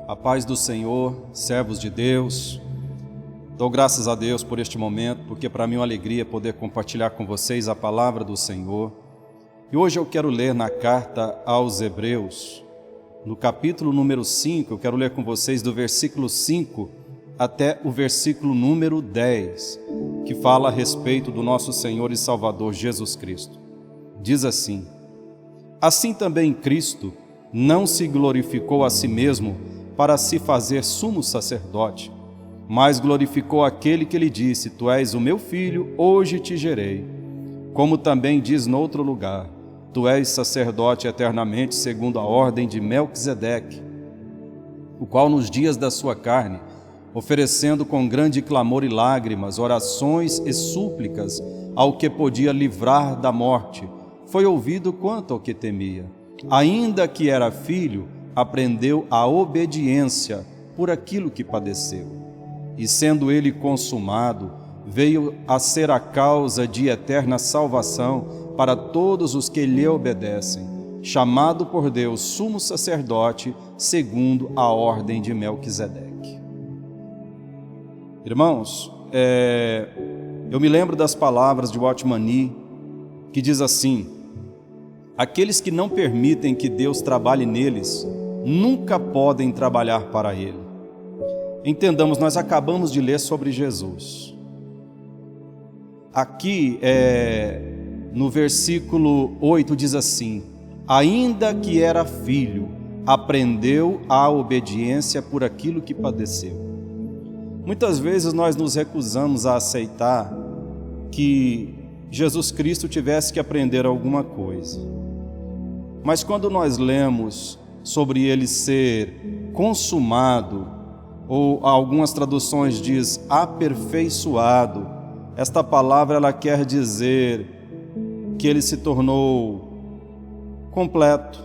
A paz do Senhor, servos de Deus. Dou graças a Deus por este momento, porque para mim é uma alegria poder compartilhar com vocês a palavra do Senhor. E hoje eu quero ler na carta aos Hebreus, no capítulo número 5, eu quero ler com vocês do versículo 5 até o versículo número 10, que fala a respeito do nosso Senhor e Salvador Jesus Cristo. Diz assim: assim também Cristo não se glorificou a si mesmo para se fazer sumo sacerdote, mas glorificou aquele que lhe disse: Tu és o meu filho, hoje te gerei. Como também diz noutro lugar: Tu és sacerdote eternamente segundo a ordem de Melquisedeque, o qual nos dias da sua carne, oferecendo com grande clamor e lágrimas, orações e súplicas ao que podia livrar da morte, foi ouvido quanto ao que temia. Ainda que era filho, aprendeu a obediência por aquilo que padeceu. E sendo ele consumado, veio a ser a causa de eterna salvação para todos os que lhe obedecem, chamado por Deus sumo sacerdote segundo a ordem de Melquisedeque. Irmãos, eu me lembro das palavras de Watchman Nee, que diz assim: aqueles que não permitem que Deus trabalhe neles, nunca podem trabalhar para Ele. Entendamos, nós acabamos de ler sobre Jesus. Aqui, no versículo 8 diz assim: ainda que era filho, aprendeu a obediência por aquilo que padeceu. Muitas vezes nós nos recusamos a aceitar que Jesus Cristo tivesse que aprender alguma coisa. Mas quando nós lemos sobre ele ser consumado, ou algumas traduções diz aperfeiçoado, esta palavra ela quer dizer que ele se tornou completo,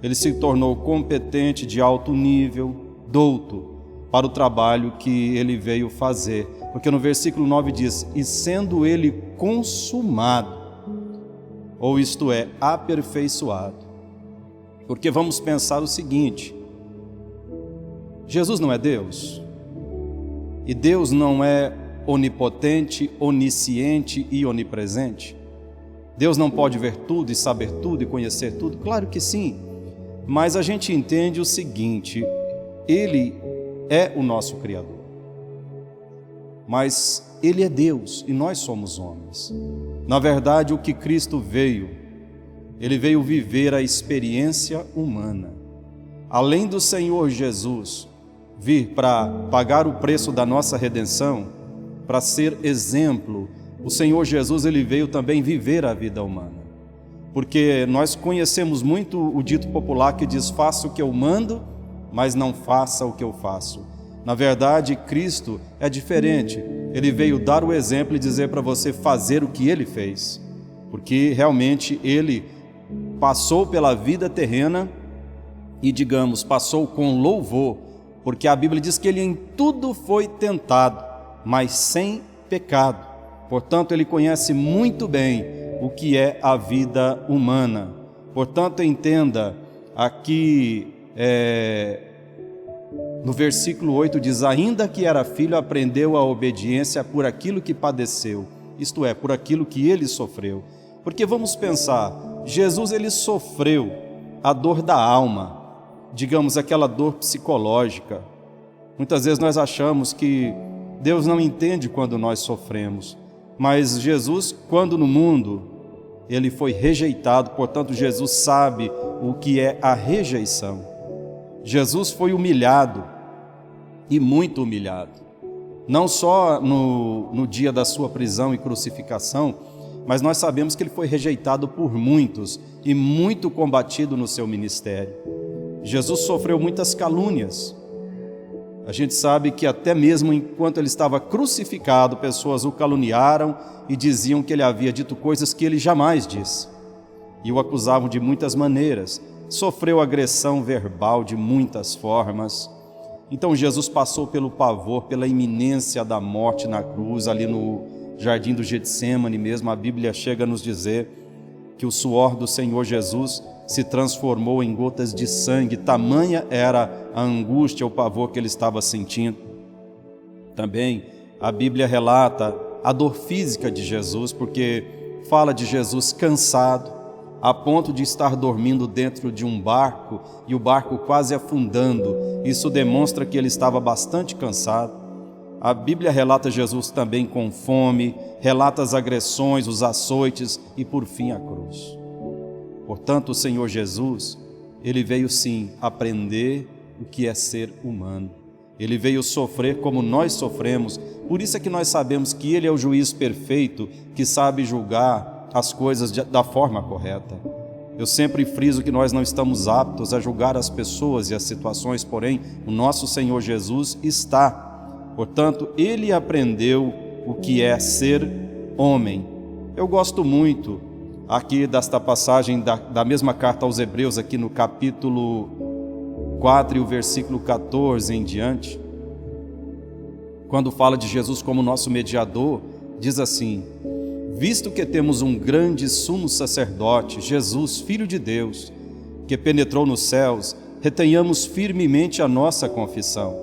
ele se tornou competente, de alto nível, douto para o trabalho que ele veio fazer. Porque no versículo 9 diz: e sendo ele consumado, ou isto é, aperfeiçoado. Porque vamos pensar o seguinte: Jesus não é Deus, e Deus não é onipotente, onisciente e onipresente. Deus não pode ver tudo e saber tudo e conhecer tudo? Claro que sim, mas a gente entende o seguinte: Ele é o nosso Criador, mas Ele é Deus e nós somos homens. Na verdade, o que Cristo veio, Ele veio viver a experiência humana. Além do Senhor Jesus vir para pagar o preço da nossa redenção, para ser exemplo, o Senhor Jesus ele veio também viver a vida humana. Porque nós conhecemos muito o dito popular que diz: faça o que eu mando, mas não faça o que eu faço. Na verdade, Cristo é diferente. Ele veio dar o exemplo e dizer para você fazer o que Ele fez. Porque realmente Ele passou pela vida terrena e, digamos, passou com louvor. Porque a Bíblia diz que Ele em tudo foi tentado, mas sem pecado. Portanto, Ele conhece muito bem o que é a vida humana. Portanto, entenda, aqui no versículo 8 diz: ainda que era filho, aprendeu a obediência por aquilo que padeceu, isto é, por aquilo que ele sofreu. Porque vamos pensar, Jesus ele sofreu a dor da alma, digamos, aquela dor psicológica. Muitas vezes nós achamos que Deus não entende quando nós sofremos, mas Jesus, quando no mundo, ele foi rejeitado, portanto Jesus sabe o que é a rejeição. Jesus foi humilhado, e muito humilhado, não só no dia da sua prisão e crucificação, mas nós sabemos que ele foi rejeitado por muitos e muito combatido no seu ministério. Jesus sofreu muitas calúnias. A gente sabe que até mesmo enquanto ele estava crucificado, pessoas o caluniaram e diziam que ele havia dito coisas que ele jamais disse, e o acusavam de muitas maneiras. Sofreu agressão verbal de muitas formas. Então Jesus passou pelo pavor, pela iminência da morte na cruz, ali no jardim do Getsêmani mesmo. A Bíblia chega a nos dizer que o suor do Senhor Jesus se transformou em gotas de sangue, tamanha era a angústia, o pavor que ele estava sentindo. Também a Bíblia relata a dor física de Jesus, porque fala de Jesus cansado, a ponto de estar dormindo dentro de um barco e o barco quase afundando. Isso demonstra que ele estava bastante cansado. A Bíblia relata Jesus também com fome, relata as agressões, os açoites e, por fim, a cruz. Portanto, o Senhor Jesus, ele veio sim aprender o que é ser humano. Ele veio sofrer como nós sofremos. Por isso é que nós sabemos que ele é o juiz perfeito, que sabe julgar as coisas da forma correta. Eu sempre friso que nós não estamos aptos a julgar as pessoas e as situações, porém, o nosso Senhor Jesus está. Portanto, ele aprendeu o que é ser homem. Eu gosto muito aqui desta passagem da mesma carta aos Hebreus, aqui no capítulo 4 e o versículo 14 em diante, quando fala de Jesus como nosso mediador, diz assim: visto que temos um grande sumo sacerdote, Jesus, Filho de Deus, que penetrou nos céus, retenhamos firmemente a nossa confissão,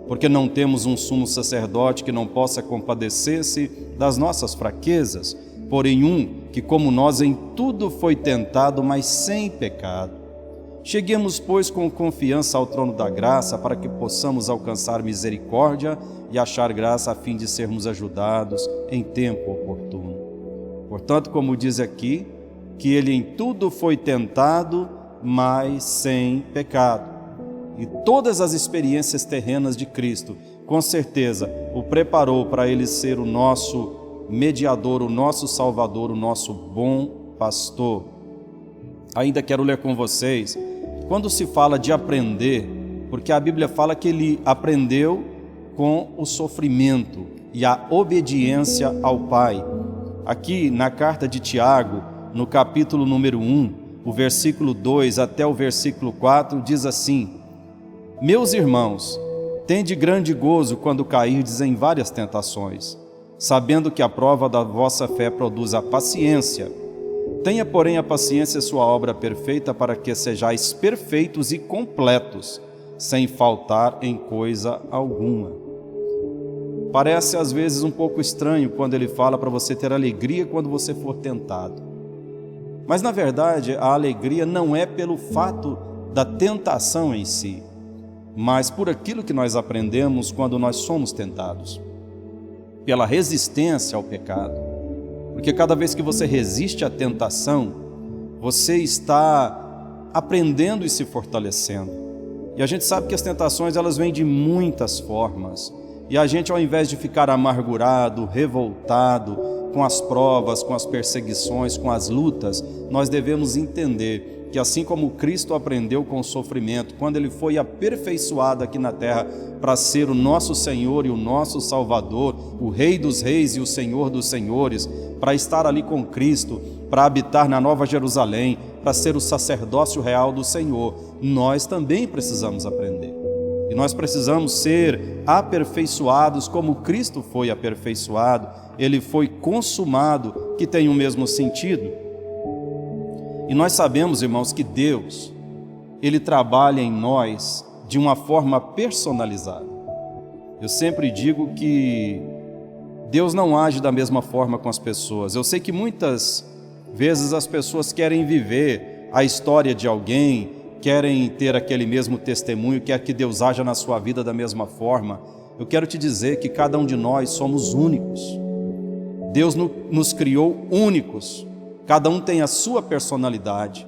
porque não temos um sumo sacerdote que não possa compadecer-se das nossas fraquezas, porém um que como nós em tudo foi tentado, mas sem pecado. Cheguemos, pois, com confiança ao trono da graça, para que possamos alcançar misericórdia e achar graça a fim de sermos ajudados em tempo oportuno. Portanto, como diz aqui, que ele em tudo foi tentado, mas sem pecado. E todas as experiências terrenas de Cristo, com certeza, o preparou para ele ser o nosso mediador, o nosso Salvador, o nosso bom pastor. Ainda quero ler com vocês, quando se fala de aprender, porque a Bíblia fala que ele aprendeu com o sofrimento e a obediência ao Pai. Aqui na carta de Tiago, no capítulo número 1, o versículo 2 até o versículo 4, diz assim: meus irmãos, tende grande gozo quando cairdes em várias tentações, sabendo que a prova da vossa fé produz a paciência. Tenha, porém, a paciência sua obra perfeita, para que sejais perfeitos e completos, sem faltar em coisa alguma. Parece às vezes um pouco estranho quando ele fala para você ter alegria quando você for tentado. Mas na verdade a alegria não é pelo fato da tentação em si, mas por aquilo que nós aprendemos quando nós somos tentados, pela resistência ao pecado. Porque cada vez que você resiste à tentação, você está aprendendo e se fortalecendo. E a gente sabe que as tentações, elas vêm de muitas formas. E a gente, ao invés de ficar amargurado, revoltado com as provas, com as perseguições, com as lutas, nós devemos entender que assim como Cristo aprendeu com o sofrimento, quando ele foi aperfeiçoado aqui na terra para ser o nosso Senhor e o nosso Salvador, o Rei dos Reis e o Senhor dos Senhores, para estar ali com Cristo, para habitar na Nova Jerusalém, para ser o sacerdócio real do Senhor, nós também precisamos aprender. E nós precisamos ser aperfeiçoados como Cristo foi aperfeiçoado, ele foi consumado, que tem o mesmo sentido. E nós sabemos, irmãos, que Deus, ele trabalha em nós de uma forma personalizada. Eu sempre digo que Deus não age da mesma forma com as pessoas. Eu sei que muitas vezes as pessoas querem viver a história de alguém, querem ter aquele mesmo testemunho, quer que Deus haja na sua vida da mesma forma. Eu quero te dizer que cada um de nós somos únicos. Deus nos criou únicos. Cada um tem a sua personalidade.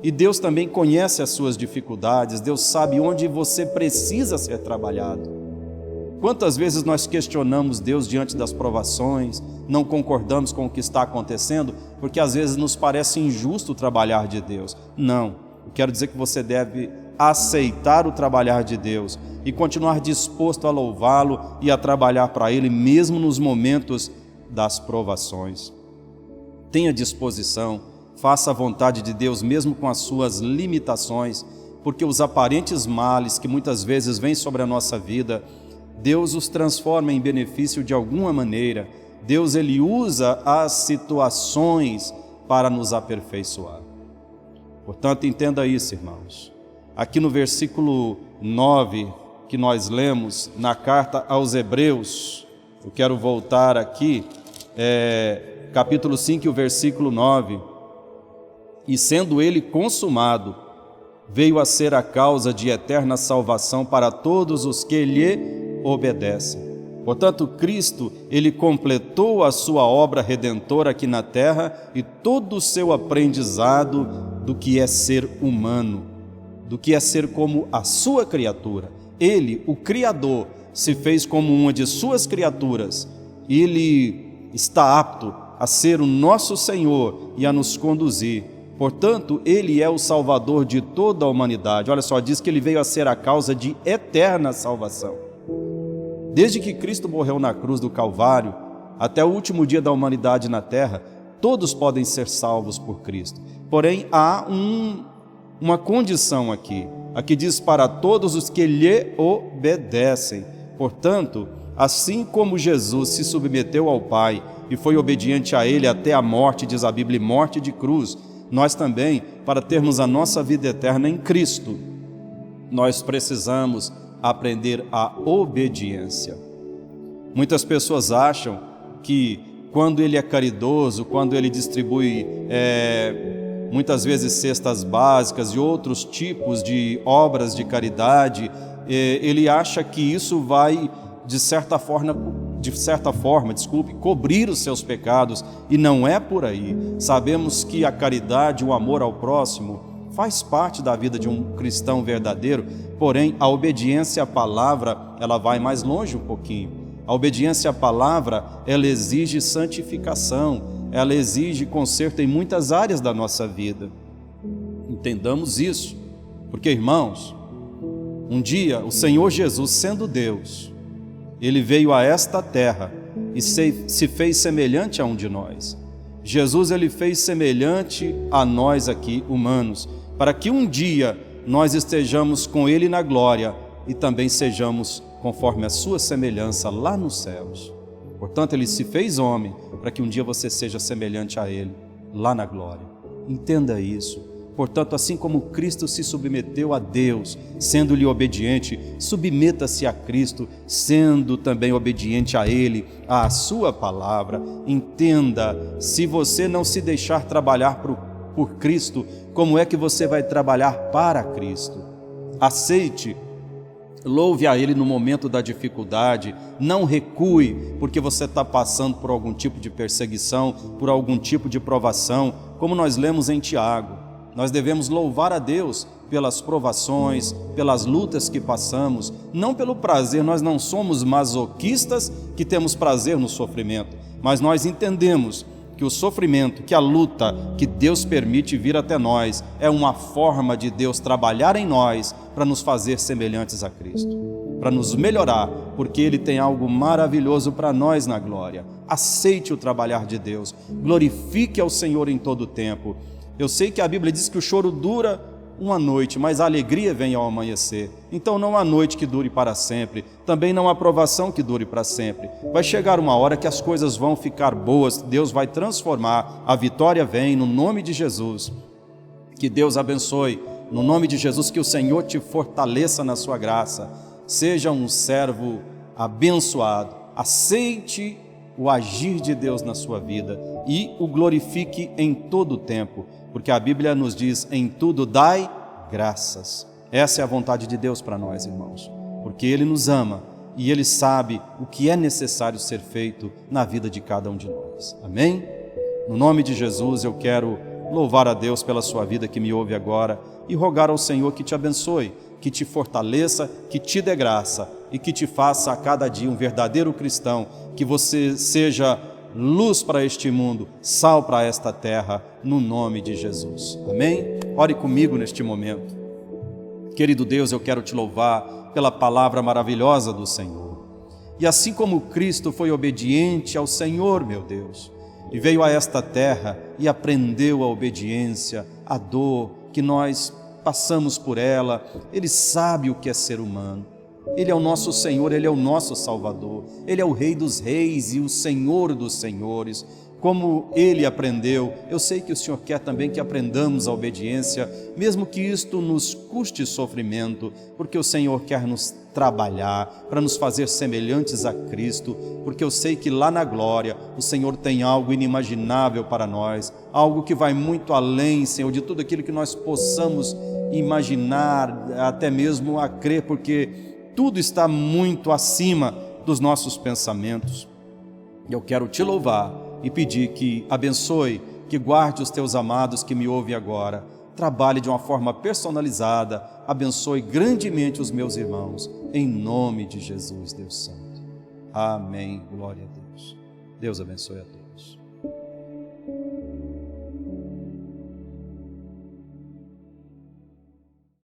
E Deus também conhece as suas dificuldades. Deus sabe onde você precisa ser trabalhado. Quantas vezes nós questionamos Deus diante das provações, não concordamos com o que está acontecendo, porque às vezes nos parece injusto o trabalhar de Deus. Não, eu quero dizer que você deve aceitar o trabalhar de Deus e continuar disposto a louvá-lo e a trabalhar para Ele, mesmo nos momentos das provações. Tenha disposição, faça a vontade de Deus mesmo com as suas limitações, porque os aparentes males que muitas vezes vêm sobre a nossa vida, Deus os transforma em benefício de alguma maneira. Deus, ele usa as situações para nos aperfeiçoar. Portanto, entenda isso, irmãos. Aqui no versículo 9, que nós lemos na carta aos Hebreus, eu quero voltar aqui, capítulo 5, o versículo 9. E sendo ele consumado, veio a ser a causa de eterna salvação para todos os que lhe obedecem. Portanto, Cristo, ele completou a sua obra redentora aqui na terra e todo o seu aprendizado do que é ser humano, do que é ser como a sua criatura. Ele, o Criador, se fez como uma de suas criaturas. Ele está apto a ser o nosso Senhor e a nos conduzir. Portanto, Ele é o Salvador de toda a humanidade. Olha só, diz que Ele veio a ser a causa de eterna salvação. Desde que Cristo morreu na cruz do Calvário, até o último dia da humanidade na terra, todos podem ser salvos por Cristo. Porém, há uma condição aqui. Aqui diz para todos os que lhe obedecem. Portanto, assim como Jesus se submeteu ao Pai e foi obediente a Ele até a morte, diz a Bíblia, morte de cruz, nós também, para termos a nossa vida eterna em Cristo, nós precisamos aprender a obediência. Muitas pessoas acham que quando Ele é caridoso, quando Ele distribui muitas vezes cestas básicas e outros tipos de obras de caridade, Ele acha que isso vai, de certa forma, cobrir os seus pecados, e não é por aí. Sabemos que a caridade, o amor ao próximo, faz parte da vida de um cristão verdadeiro, porém a obediência à palavra, ela vai mais longe um pouquinho. A obediência à palavra, ela exige santificação, ela exige conserto em muitas áreas da nossa vida. Entendamos isso, porque, irmãos, um dia o Senhor Jesus, sendo Deus, Ele veio a esta terra e se fez semelhante a um de nós. Jesus, Ele fez semelhante a nós aqui, humanos, para que um dia nós estejamos com Ele na glória e também sejamos conforme a sua semelhança lá nos céus. Portanto, Ele se fez homem para que um dia você seja semelhante a Ele lá na glória. Entenda isso. Portanto, assim como Cristo se submeteu a Deus, sendo-lhe obediente, submeta-se a Cristo, sendo também obediente a Ele, à sua palavra. Entenda, se você não se deixar trabalhar por Cristo, como é que você vai trabalhar para Cristo? Aceite, louve a Ele no momento da dificuldade, não recue porque você está passando por algum tipo de perseguição, por algum tipo de provação, como nós lemos em Tiago. Nós devemos louvar a Deus pelas provações, pelas lutas que passamos, não pelo prazer. Nós não somos masoquistas que temos prazer no sofrimento, mas nós entendemos que o sofrimento, que a luta que Deus permite vir até nós é uma forma de Deus trabalhar em nós para nos fazer semelhantes a Cristo, para nos melhorar, porque Ele tem algo maravilhoso para nós na glória. Aceite o trabalhar de Deus, glorifique ao Senhor em todo o tempo. Eu sei que a Bíblia diz que o choro dura uma noite, mas a alegria vem ao amanhecer. Então não há noite que dure para sempre, também não há provação que dure para sempre. Vai chegar uma hora que as coisas vão ficar boas, Deus vai transformar, a vitória vem no nome de Jesus. Que Deus abençoe, no nome de Jesus, que o Senhor te fortaleça na sua graça. Seja um servo abençoado, aceite o agir de Deus na sua vida e o glorifique em todo o tempo, porque a Bíblia nos diz: em tudo dai graças. Essa é a vontade de Deus para nós, irmãos, porque Ele nos ama e Ele sabe o que é necessário ser feito na vida de cada um de nós. Amém? No nome de Jesus, eu quero louvar a Deus pela sua vida que me ouve agora e rogar ao Senhor que te abençoe, que te fortaleça, que te dê graça e que te faça a cada dia um verdadeiro cristão, que você seja luz para este mundo, sal para esta terra, no nome de Jesus. Amém? Ore comigo neste momento. Querido Deus, eu quero te louvar pela palavra maravilhosa do Senhor. E assim como Cristo foi obediente ao Senhor, meu Deus, e veio a esta terra e aprendeu a obediência, a dor que nós passamos por ela, Ele sabe o que é ser humano. Ele é o nosso Senhor, Ele é o nosso Salvador, Ele é o Rei dos Reis e o Senhor dos Senhores. como ele aprendeu. Eu sei que o Senhor quer também que aprendamos a obediência, mesmo que isto nos custe sofrimento, porque o Senhor quer nos trabalhar para nos fazer semelhantes a Cristo, porque eu sei que lá na glória o Senhor tem algo inimaginável para nós, algo que vai muito além, Senhor, de tudo aquilo que nós possamos imaginar, até mesmo a crer, porque tudo está muito acima dos nossos pensamentos. Eu quero te louvar e pedir que abençoe, que guarde os teus amados que me ouvem agora, trabalhe de uma forma personalizada, abençoe grandemente os meus irmãos, em nome de Jesus, Deus Santo. Amém, glória a Deus. Deus abençoe a todos.